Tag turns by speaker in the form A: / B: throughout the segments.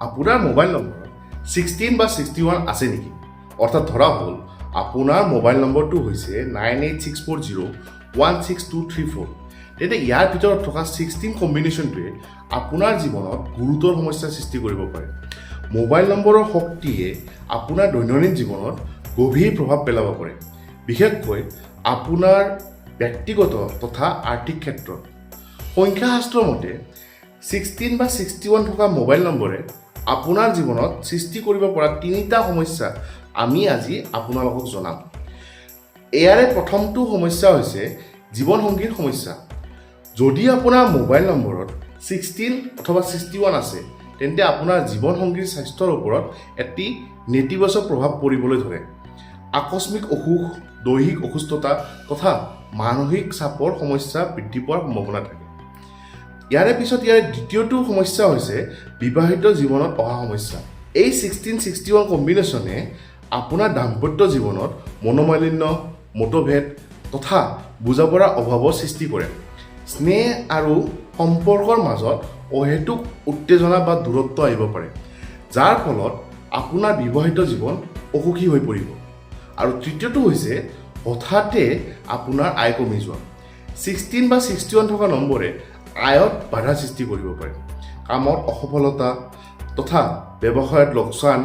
A: আপোনাৰ mobile number 16 বা 61 আছে নেকি? অৰ্থাৎ ধৰা হ'ল আপোনাৰ মোবাইল নম্বৰটো হৈছে 9864016234। তেন্তে ইয়াৰ ভিতৰত থকা 16 কম্বিনেশ্যনটোৱে আপোনাৰ জীৱনত গুৰুতৰ সমস্যাৰ সৃষ্টি কৰিব পাৰে। মোবাইল নম্বৰৰ শক্তিয়ে আপোনাৰ দৈনন্দিন জীৱনত গভীৰ প্ৰভাৱ পেলাব পাৰে, বিশেষকৈ আপোনাৰ ব্যক্তিগত তথা আৰ্থিক ক্ষেত্ৰত। সংখ্যাশাস্ত্ৰৰ মতে 16 বা 61 থকা মোবাইল নম্বৰে আপোনাৰ জীৱনত সৃষ্টি কৰিব পৰা 3টা সমস্যা আমি আজি আপোনালোকক জনাম। ইয়াৰে প্ৰথমটো সমস্যা হৈছে জীৱনসংগীৰ সমস্যা। যদি আপোনাৰ মোবাইল নম্বৰত 16 অথবা 61 আছে, তেন্তে আপোনাৰ জীৱনসংগীৰ স্বাস্থ্যৰ ওপৰত এটি নেতিবাচক প্ৰভাৱ পৰিবলৈ ধৰে। আকস্মিক অসুখ, দৈহিক অসুস্থতা তথা মানসিক চাপৰ সমস্যা বৃদ্ধি পোৱাৰ সম্ভাৱনা থাকে। ইয়াৰে পিছত দ্বিতীয়টো সমস্যা হৈছে বিবাহিত জীৱনত অহা সমস্যা। এই 16-61 কম্বিনেশ্যনে আপোনাৰ দাম্পত্য জীৱনত মনোমালিন্য, মতভেদ তথা বুজাপৰাৰ অভাৱৰ সৃষ্টি কৰে। স্নেহ আৰু সম্পৰ্কৰ মাজত অহেতুক উত্তেজনা বা দূৰত্ব আহিব পাৰে, যাৰ ফলত আপোনাৰ বিবাহিত জীৱন অসুখী হৈ পৰিব। আৰু তৃতীয়টো হৈছে হঠাতে আপোনাৰ আয় কমি যোৱা। 16 বা 61 থকা নম্বৰে আয়ত বাধা সৃষ্টি কৰিব পাৰে। কামত অসফলতা তথা ব্যৱসায়ত লোকচান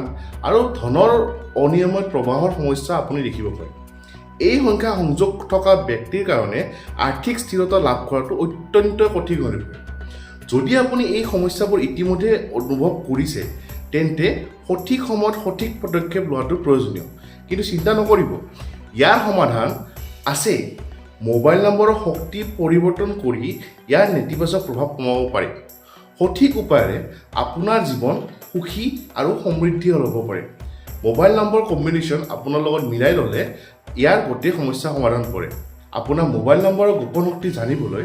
A: আৰু ধনৰ অনিয়মিত প্ৰৱাহৰ সমস্যা আপুনি দেখিব পাৰে। এই সংখ্যা সংযোগ থকা ব্যক্তিৰ কাৰণে আৰ্থিক স্থিৰতা লাভ কৰাটো অত্যন্ত কঠিন হৈ পৰে। যদি আপুনি এই সমস্যাবোৰ ইতিমধ্যে অনুভৱ কৰিছে, তেন্তে সঠিক সময়ত সঠিক পদক্ষেপ লোৱাটো প্ৰয়োজনীয়। কিন্তু চিন্তা নকৰিব, ইয়াৰ সমাধান আছে। মোবাইল নম্বৰৰ শক্তি পৰিৱৰ্তন কৰি ইয়াৰ নেতিবাচক প্ৰভাৱ কমাব পাৰি। সঠিক উপায়েৰে আপোনাৰ জীৱন সুখী আৰু সমৃদ্ধিশাল হ'ব পাৰে। মোবাইল নম্বৰ কম্বিনেশ্যন আপোনাৰ লগত মিলাই ল'লে ইয়াৰ গোটেই সমস্যা সমাধান কৰে। আপোনাৰ মোবাইল নম্বৰৰ গোপন শক্তি জানিবলৈ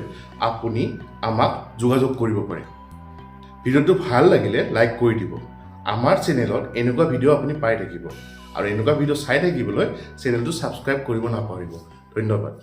A: আপুনি আমাক যোগাযোগ কৰিব পাৰে। ভিডিঅ'টো ভাল লাগিলে লাইক কৰি দিব। আমাৰ চেনেলত এনেকুৱা ভিডিঅ' আপুনি পাই থাকিব আৰু এনেকুৱা ভিডিঅ' চাই থাকিবলৈ চেনেলটো ছাবস্ক্ৰাইব কৰিব নাপাহৰিব। ধন্যবাদ।